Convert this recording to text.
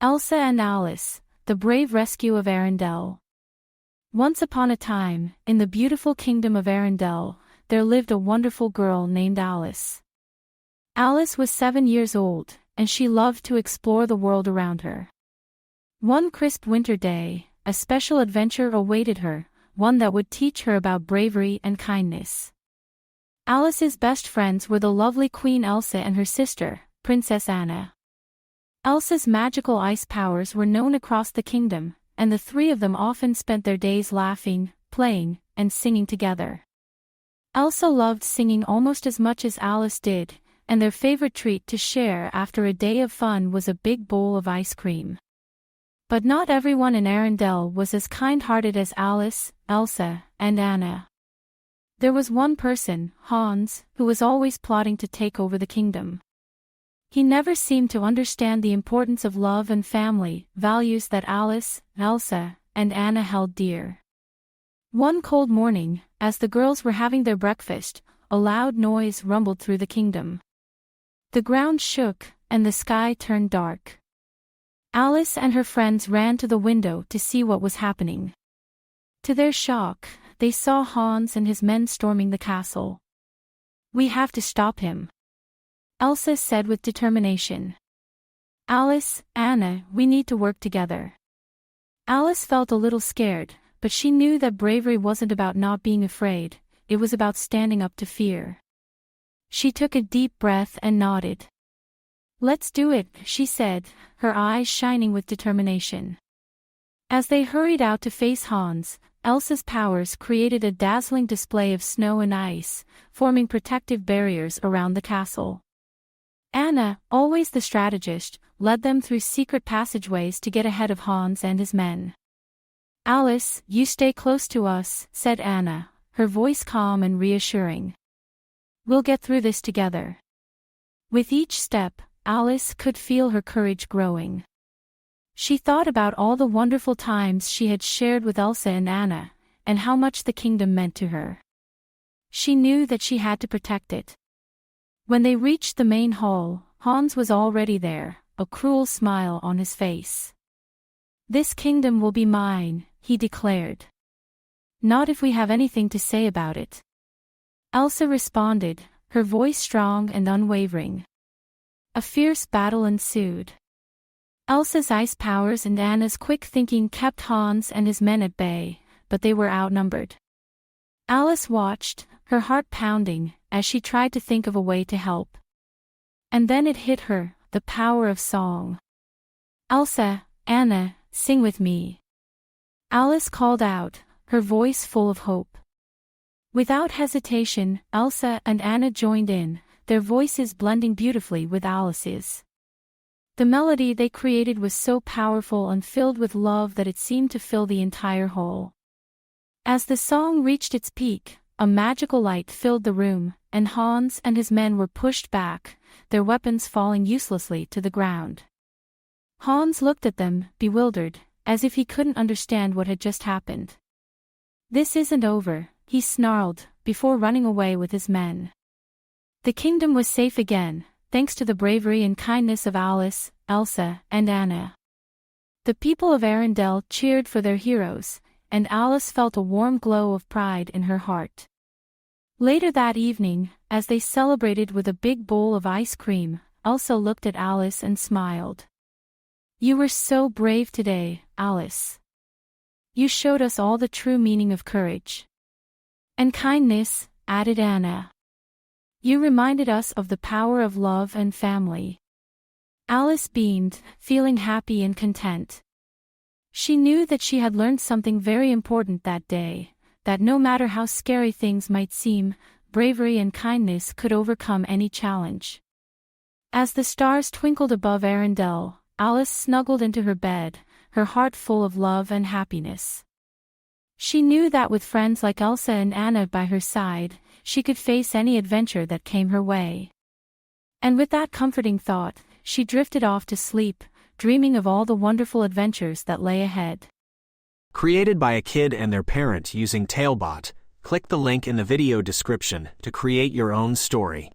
Elsa and Alice, the Brave Rescue of Arendelle. Once upon a time, in the beautiful kingdom of Arendelle, there lived a wonderful girl named Alice. Alice was 7 years old, and she loved to explore the world around her. One crisp winter day, a special adventure awaited her, one that would teach her about bravery and kindness. Alice's best friends were the lovely Queen Elsa and her sister, Princess Anna. Elsa's magical ice powers were known across the kingdom, and the three of them often spent their days laughing, playing, and singing together. Elsa loved singing almost as much as Alice did, and their favorite treat to share after a day of fun was a big bowl of ice cream. But not everyone in Arendelle was as kind-hearted as Alice, Elsa, and Anna. There was one person, Hans, who was always plotting to take over the kingdom. He never seemed to understand the importance of love and family, values that Alice, Elsa, and Anna held dear. One cold morning, as the girls were having their breakfast, a loud noise rumbled through the kingdom. The ground shook, and the sky turned dark. Alice and her friends ran to the window to see what was happening. To their shock, they saw Hans and his men storming the castle. "We have to stop him," Elsa said with determination. "Alice, Anna, we need to work together." Alice felt a little scared, but she knew that bravery wasn't about not being afraid, it was about standing up to fear. She took a deep breath and nodded. "Let's do it," she said, her eyes shining with determination. As they hurried out to face Hans, Elsa's powers created a dazzling display of snow and ice, forming protective barriers around the castle. Anna, always the strategist, led them through secret passageways to get ahead of Hans and his men. "Alice, you stay close to us," said Anna, her voice calm and reassuring. "We'll get through this together." With each step, Alice could feel her courage growing. She thought about all the wonderful times she had shared with Elsa and Anna, and how much the kingdom meant to her. She knew that she had to protect it. When they reached the main hall, Hans was already there, a cruel smile on his face. "This kingdom will be mine," he declared. "Not if we have anything to say about it." Elsa responded, her voice strong and unwavering. A fierce battle ensued. Elsa's ice powers and Anna's quick thinking kept Hans and his men at bay, but they were outnumbered. Alice watched, her heart pounding, as she tried to think of a way to help. And then it hit her, the power of song. "Elsa, Anna, sing with me," Alice called out, her voice full of hope. Without hesitation, Elsa and Anna joined in, their voices blending beautifully with Alice's. The melody they created was so powerful and filled with love that it seemed to fill the entire hall. As the song reached its peak, a magical light filled the room, and Hans and his men were pushed back, their weapons falling uselessly to the ground. Hans looked at them, bewildered, as if he couldn't understand what had just happened. "This isn't over," he snarled, before running away with his men. The kingdom was safe again, thanks to the bravery and kindness of Alice, Elsa, and Anna. The people of Arendelle cheered for their heroes, and Alice felt a warm glow of pride in her heart. Later that evening, as they celebrated with a big bowl of ice cream, Elsa looked at Alice and smiled. "You were so brave today, Alice. You showed us all the true meaning of courage." "And kindness," added Anna. "You reminded us of the power of love and family." Alice beamed, feeling happy and content. She knew that she had learned something very important that day, that no matter how scary things might seem, bravery and kindness could overcome any challenge. As the stars twinkled above Arendelle, Alice snuggled into her bed, her heart full of love and happiness. She knew that with friends like Elsa and Anna by her side, she could face any adventure that came her way. And with that comforting thought, she drifted off to sleep, dreaming of all the wonderful adventures that lay ahead. Created by a kid and their parent using Talebot, click the link in the video description to create your own story.